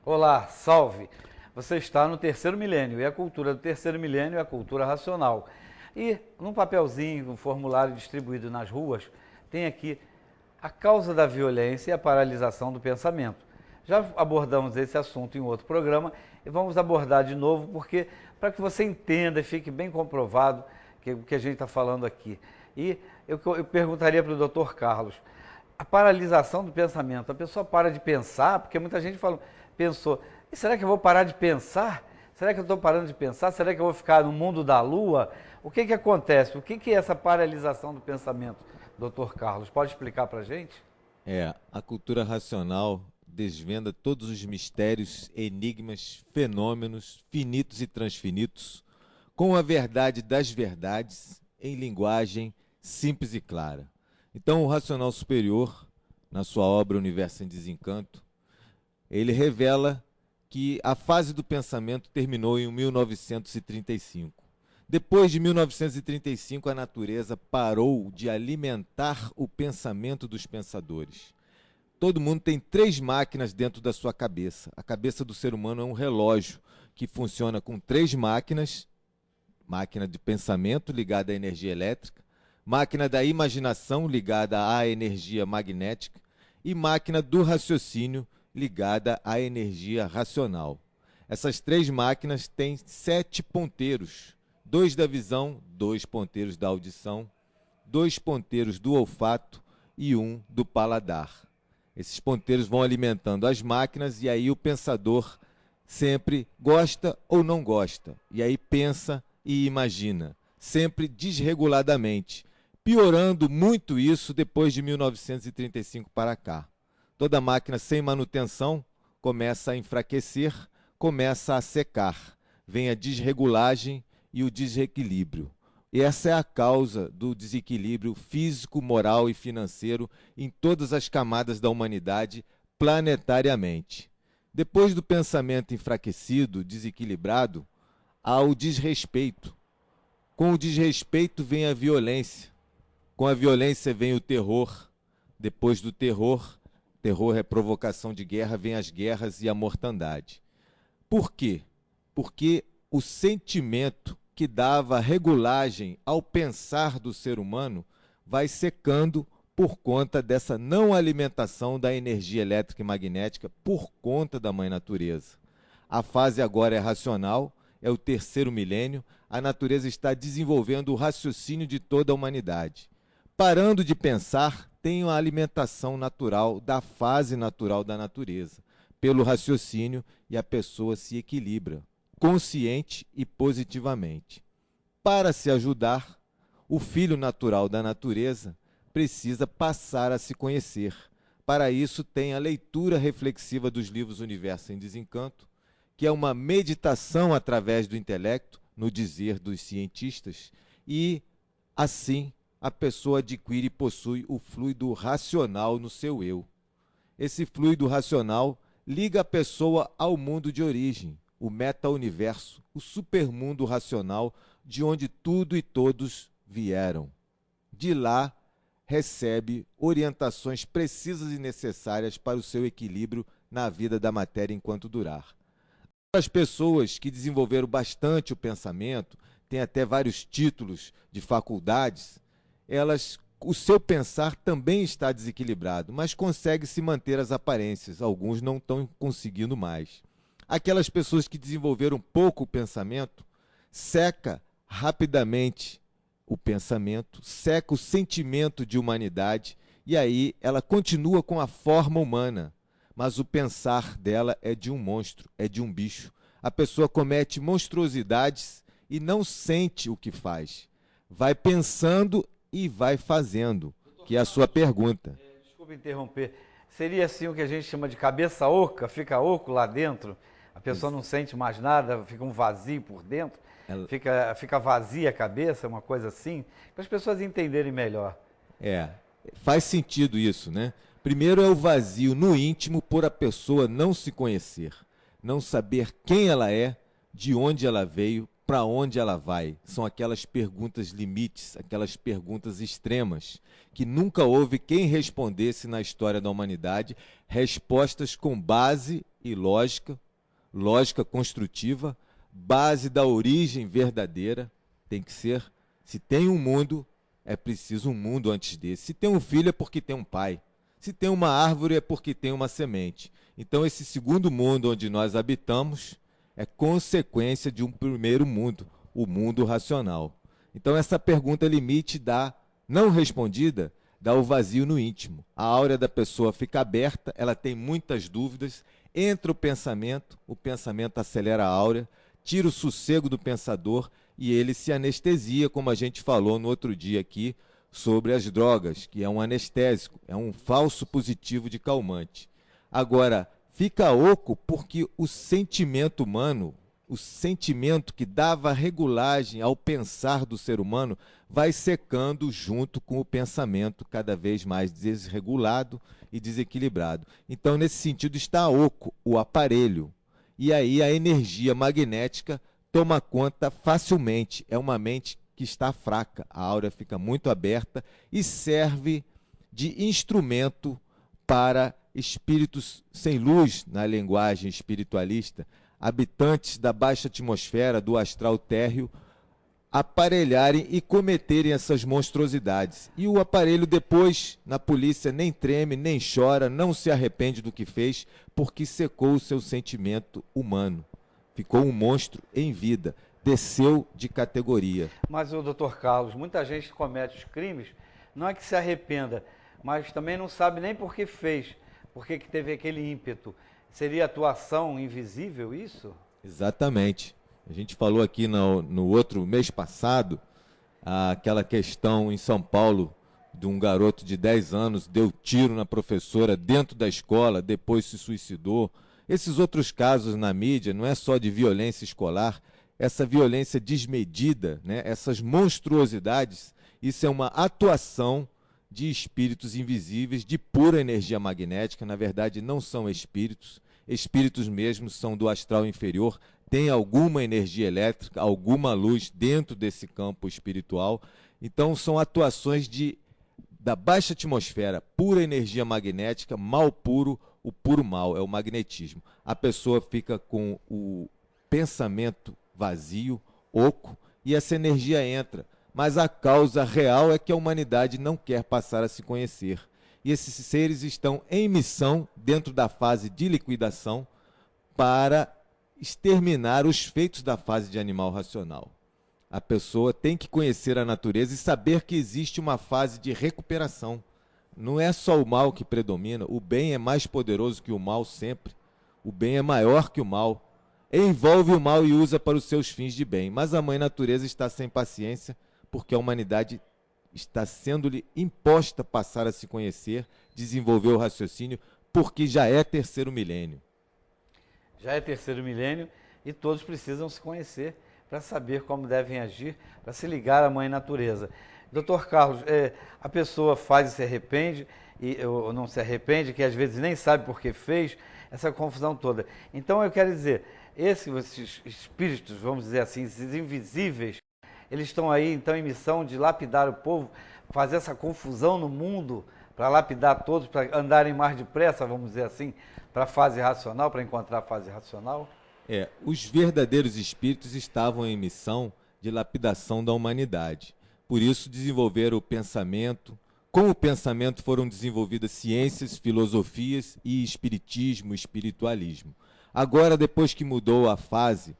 Olá, salve! Você está no terceiro milênio e a cultura do terceiro milênio é a cultura racional. E num papelzinho, um formulário distribuído nas ruas, tem aqui a causa da violência e a paralisação do pensamento. Já abordamos esse assunto em outro programa e vamos abordar de novo porque para que você entenda e fique bem comprovado o que a gente está falando aqui. E eu perguntaria para o Dr. Carlos, a paralisação do pensamento, a pessoa para de pensar, porque muita gente pensou, e será que eu vou parar de pensar? Será que eu estou parando de pensar? Será que eu vou ficar no mundo da lua? O que acontece? O que é essa paralisação do pensamento, Dr. Carlos? Pode explicar para a gente? A cultura racional desvenda todos os mistérios, enigmas, fenômenos, finitos e transfinitos, com a verdade das verdades, em linguagem simples e clara. Então, o racional superior, na sua obra Universo em Desencanto, ele revela que a fase do pensamento terminou em 1935. Depois de 1935, a natureza parou de alimentar o pensamento dos pensadores. Todo mundo tem 3 máquinas dentro da sua cabeça. A cabeça do ser humano é um relógio que funciona com 3 máquinas: máquina de pensamento ligada à energia elétrica, máquina da imaginação ligada à energia magnética e máquina do raciocínio ligada à energia racional. Essas 3 máquinas têm 7 ponteiros: 2 da visão, 2 ponteiros da audição, 2 ponteiros do olfato e 1 do paladar. Esses ponteiros vão alimentando as máquinas e aí o pensador sempre gosta ou não gosta. E aí pensa e imagina, sempre desreguladamente, piorando muito isso depois de 1935 para cá. Toda máquina sem manutenção começa a enfraquecer, começa a secar. Vem a desregulagem e o desequilíbrio. E essa é a causa do desequilíbrio físico, moral e financeiro em todas as camadas da humanidade planetariamente. Depois do pensamento enfraquecido, desequilibrado, há o desrespeito. Com o desrespeito vem a violência. Com a violência vem o terror. Depois do terror, terror é provocação de guerra, vem as guerras e a mortandade. Por quê? Porque o sentimento que dava regulagem ao pensar do ser humano vai secando por conta dessa não alimentação da energia elétrica e magnética por conta da mãe natureza. A fase agora é racional, é o terceiro milênio, a natureza está desenvolvendo o raciocínio de toda a humanidade. Parando de pensar, tem a alimentação natural da fase natural da natureza, pelo raciocínio, e a pessoa se equilibra, consciente e positivamente. Para se ajudar, o filho natural da natureza precisa passar a se conhecer. Para isso, tem a leitura reflexiva dos livros Universo em Desencanto, que é uma meditação através do intelecto, no dizer dos cientistas, e, assim, a pessoa adquire e possui o fluido racional no seu eu. Esse fluido racional liga a pessoa ao mundo de origem, o meta-universo, o supermundo racional, de onde tudo e todos vieram. De lá, recebe orientações precisas e necessárias para o seu equilíbrio na vida da matéria enquanto durar. As pessoas que desenvolveram bastante o pensamento, têm até vários títulos de faculdades, o seu pensar também está desequilibrado, mas consegue se manter as aparências. Alguns não estão conseguindo mais. Aquelas pessoas que desenvolveram pouco o pensamento, seca rapidamente o pensamento, seca o sentimento de humanidade, e aí ela continua com a forma humana, mas o pensar dela é de um monstro, é de um bicho. A pessoa comete monstruosidades e não sente o que faz. Vai pensando e vai fazendo, que é a sua pergunta. Desculpe interromper. Seria assim o que a gente chama de cabeça oca, fica oco lá dentro, a pessoa não sente mais nada, fica um vazio por dentro, fica vazia a cabeça, uma coisa assim, para as pessoas entenderem melhor. Faz sentido isso, né? Primeiro é o vazio no íntimo por a pessoa não se conhecer, não saber quem ela é, de onde ela veio, para onde ela vai. São aquelas perguntas limites, aquelas perguntas extremas, que nunca houve quem respondesse na história da humanidade, respostas com base e lógica, lógica construtiva, base da origem verdadeira. Tem que ser, se tem um mundo, é preciso um mundo antes desse. Se tem um filho, é porque tem um pai. Se tem uma árvore, é porque tem uma semente. Então, esse segundo mundo onde nós habitamos é consequência de um primeiro mundo, o mundo racional. Então, essa pergunta limite não respondida, dá o vazio no íntimo. A áurea da pessoa fica aberta, ela tem muitas dúvidas, entra o pensamento acelera a áurea, tira o sossego do pensador e ele se anestesia, como a gente falou no outro dia aqui, sobre as drogas, que é um anestésico, é um falso positivo de calmante. Agora, fica oco porque o sentimento humano, o sentimento que dava regulagem ao pensar do ser humano, vai secando junto com o pensamento cada vez mais desregulado e desequilibrado. Então, nesse sentido, está oco o aparelho. E aí a energia magnética toma conta facilmente. É uma mente que está fraca, a áurea fica muito aberta e serve de instrumento para espíritos sem luz, na linguagem espiritualista, habitantes da baixa atmosfera, do astral térreo, aparelharem e cometerem essas monstruosidades. E o aparelho depois, na polícia, nem treme, nem chora, não se arrepende do que fez, porque secou o seu sentimento humano. Ficou um monstro em vida, desceu de categoria. Mas, o doutor Carlos, muita gente comete os crimes, não é que se arrependa, mas também não sabe nem por que fez, por que teve aquele ímpeto. Seria atuação invisível isso? Exatamente. A gente falou aqui no outro mês passado, aquela questão em São Paulo, de um garoto de 10 anos, deu tiro na professora dentro da escola, depois se suicidou. Esses outros casos na mídia, não é só de violência escolar, essa violência desmedida, né, essas monstruosidades, isso é uma atuação de espíritos invisíveis, de pura energia magnética. Na verdade, não são espíritos, espíritos mesmos são do astral inferior, tem alguma energia elétrica, alguma luz dentro desse campo espiritual. Então, são atuações da baixa atmosfera, pura energia magnética, mal puro, o puro mal, é o magnetismo. A pessoa fica com o pensamento vazio, oco, e essa energia entra. Mas a causa real é que a humanidade não quer passar a se conhecer. E esses seres estão em missão, dentro da fase de liquidação, para exterminar os feitos da fase de animal racional. A pessoa tem que conhecer a natureza e saber que existe uma fase de recuperação. Não é só o mal que predomina, o bem é mais poderoso que o mal sempre. O bem é maior que o mal. Envolve o mal e usa para os seus fins de bem. Mas a mãe natureza está sem paciência, porque a humanidade está sendo-lhe imposta passar a se conhecer, desenvolver o raciocínio, porque já é terceiro milênio. Já é terceiro milênio e todos precisam se conhecer para saber como devem agir, para se ligar à mãe natureza. Doutor Carlos, a pessoa faz e se arrepende, ou não se arrepende, que às vezes nem sabe por que fez, essa confusão toda. Então eu quero dizer, esses espíritos, vamos dizer assim, esses invisíveis, eles estão aí então em missão de lapidar o povo, fazer essa confusão no mundo, para lapidar todos, para andarem mais depressa, vamos dizer assim, para a fase racional, para encontrar a fase racional? Os verdadeiros espíritos estavam em missão de lapidação da humanidade. Por isso desenvolveram o pensamento. Com o pensamento foram desenvolvidas ciências, filosofias e espiritismo, espiritualismo. Agora, depois que mudou a fase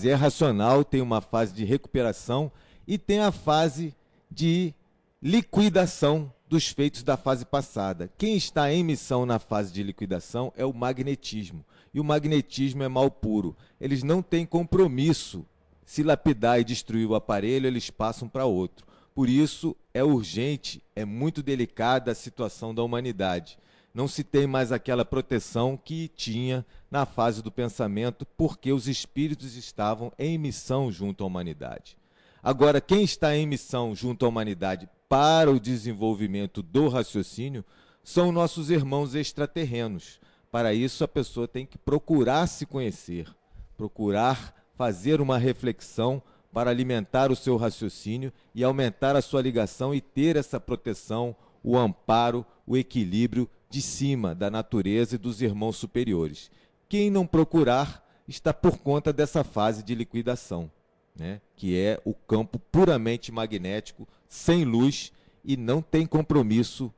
é racional, tem uma fase de recuperação e tem a fase de liquidação dos feitos da fase passada. Quem está em missão na fase de liquidação é o magnetismo. E o magnetismo é mal puro. Eles não têm compromisso. Se lapidar e destruir o aparelho, eles passam para outro. Por isso, é urgente, é muito delicada a situação da humanidade. Não se tem mais aquela proteção que tinha na fase do pensamento, porque os espíritos estavam em missão junto à humanidade. Agora, quem está em missão junto à humanidade para o desenvolvimento do raciocínio são nossos irmãos extraterrenos. Para isso, a pessoa tem que procurar se conhecer, procurar fazer uma reflexão para alimentar o seu raciocínio e aumentar a sua ligação e ter essa proteção, o amparo, o equilíbrio de cima da natureza e dos irmãos superiores. Quem não procurar está por conta dessa fase de liquidação, né? Que é o campo puramente magnético, sem luz e não tem compromisso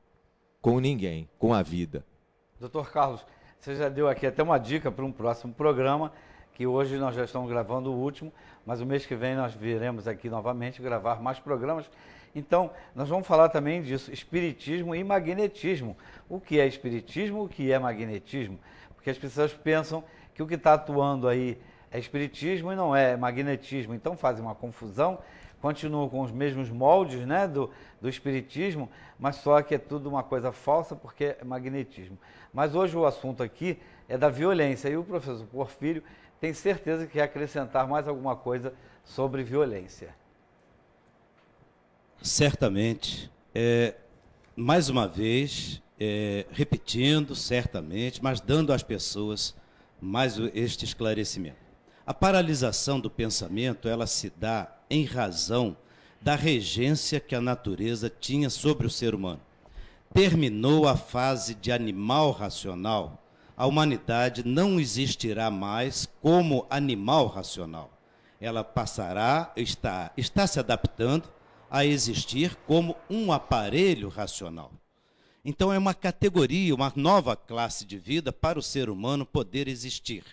com ninguém, com a vida. Doutor Carlos, você já deu aqui até uma dica para um próximo programa, que hoje nós já estamos gravando o último, mas o mês que vem nós viremos aqui novamente gravar mais programas. Então, nós vamos falar também disso, espiritismo e magnetismo. O que é espiritismo, o que é magnetismo? Porque as pessoas pensam que o que está atuando aí é espiritismo e não é magnetismo. Então fazem uma confusão, continuam com os mesmos moldes, né, do espiritismo, mas só que é tudo uma coisa falsa porque é magnetismo. Mas hoje o assunto aqui é da violência e o professor Porfírio tem certeza que quer acrescentar mais alguma coisa sobre violência. Certamente, mais uma vez, repetindo, certamente, mas dando às pessoas mais este esclarecimento. A paralisação do pensamento, ela se dá em razão da regência que a natureza tinha sobre o ser humano. Terminou a fase de animal racional, a humanidade não existirá mais como animal racional. Ela passará, está se adaptando a existir como um aparelho racional. Então é uma categoria, uma nova classe de vida para o ser humano poder existir.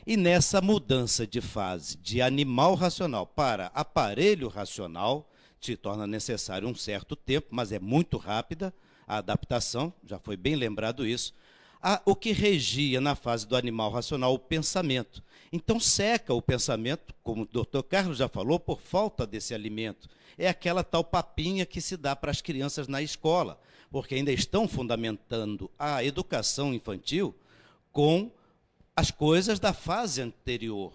E nessa mudança de fase de animal racional para aparelho racional, se torna necessário um certo tempo, mas é muito rápida a adaptação, já foi bem lembrado isso. O que regia na fase do animal racional, o pensamento. Então seca o pensamento, como o doutor Carlos já falou, por falta desse alimento. É aquela tal papinha que se dá para as crianças na escola, porque ainda estão fundamentando a educação infantil com as coisas da fase anterior.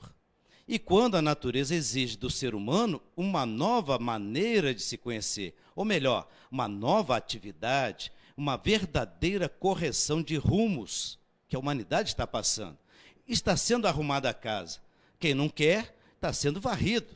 E quando a natureza exige do ser humano uma nova maneira de se conhecer, ou melhor, uma nova atividade, uma verdadeira correção de rumos que a humanidade está passando. Está sendo arrumada a casa. Quem não quer, está sendo varrido.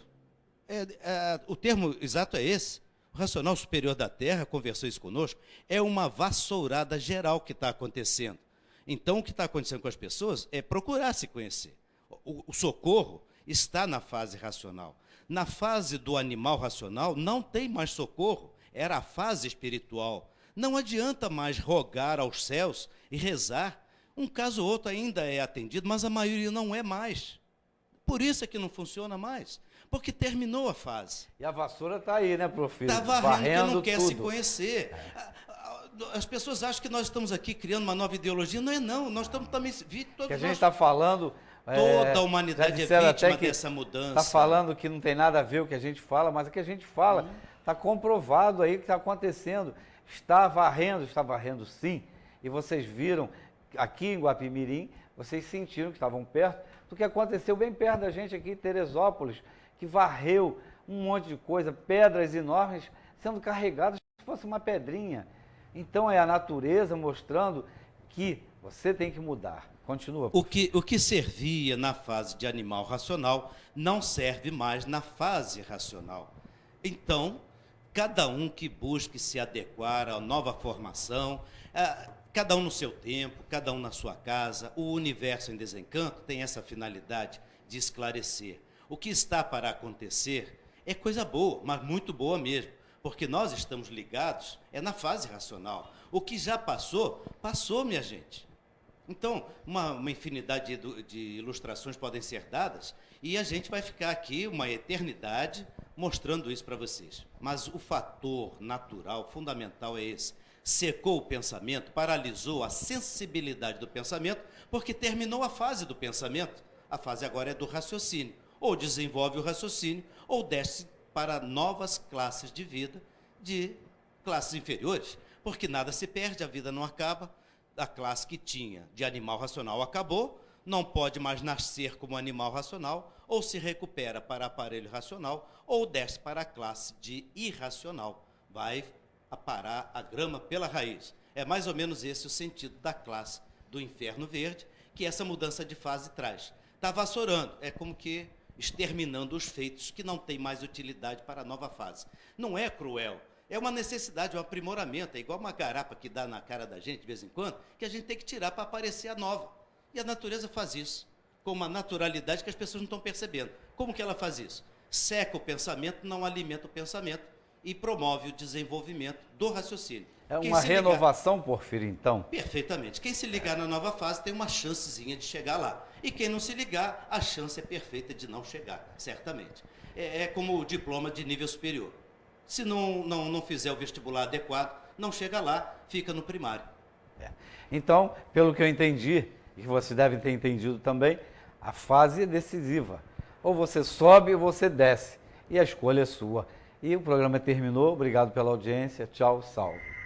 O termo exato é esse. O racional superior da Terra conversou isso conosco. É uma vassourada geral que está acontecendo. Então, o que está acontecendo com as pessoas é procurar se conhecer. O socorro está na fase racional. Na fase do animal racional, não tem mais socorro. Era a fase espiritual. Não adianta mais rogar aos céus e rezar. Um caso ou outro ainda é atendido, mas a maioria não é mais. Por isso é que não funciona mais. Porque terminou a fase. E a vassoura está aí, né, professor? Está varrendo que não quer se conhecer. As pessoas acham que nós estamos aqui criando uma nova ideologia. Não é não. Nós estamos também... Que a gente está falando... Toda a humanidade é vítima dessa mudança. Está falando que não tem nada a ver o que a gente fala, mas o que a gente fala está comprovado aí que está acontecendo. Está varrendo sim. E vocês viram aqui em Guapimirim, vocês sentiram que estavam perto do que aconteceu bem perto da gente aqui em Teresópolis, que varreu um monte de coisa, pedras enormes sendo carregadas como se fosse uma pedrinha. Então é a natureza mostrando que você tem que mudar. Continua. O que servia na fase de animal racional não serve mais na fase racional. Então, cada um que busque se adequar à nova formação, cada um no seu tempo, cada um na sua casa, o universo em desencanto tem essa finalidade de esclarecer. O que está para acontecer é coisa boa, mas muito boa mesmo, porque nós estamos ligados, na fase racional. O que já passou, passou, minha gente. Então, uma infinidade de ilustrações podem ser dadas e a gente vai ficar aqui uma eternidade mostrando isso para vocês. Mas o fator natural, fundamental é esse. Secou o pensamento, paralisou a sensibilidade do pensamento, porque terminou a fase do pensamento. A fase agora é do raciocínio. Ou desenvolve o raciocínio, ou desce para novas classes de vida, de classes inferiores. Porque nada se perde, a vida não acaba. A classe que tinha de animal racional acabou, não pode mais nascer como animal racional, ou se recupera para aparelho racional, ou desce para a classe de irracional. Vai aparar a grama pela raiz. É mais ou menos esse o sentido da classe do inferno verde, que essa mudança de fase traz. Está vassourando, é como que exterminando os feitos que não têm mais utilidade para a nova fase. Não é cruel, é uma necessidade, um aprimoramento, é igual uma garapa que dá na cara da gente de vez em quando, que a gente tem que tirar para aparecer a nova. E a natureza faz isso, com uma naturalidade que as pessoas não estão percebendo. Como que ela faz isso? Seca o pensamento, não alimenta o pensamento e promove o desenvolvimento do raciocínio. É uma renovação, Porfírio, então? Perfeitamente. Quem se ligar na nova fase tem uma chancezinha de chegar lá. E quem não se ligar, a chance é perfeita de não chegar, certamente. É como o diploma de nível superior. Se não fizer o vestibular adequado, não chega lá, fica no primário. Então, pelo que eu entendi, e que você deve ter entendido também, a fase é decisiva. Ou você sobe ou você desce. E a escolha é sua. E o programa terminou. Obrigado pela audiência. Tchau, salve.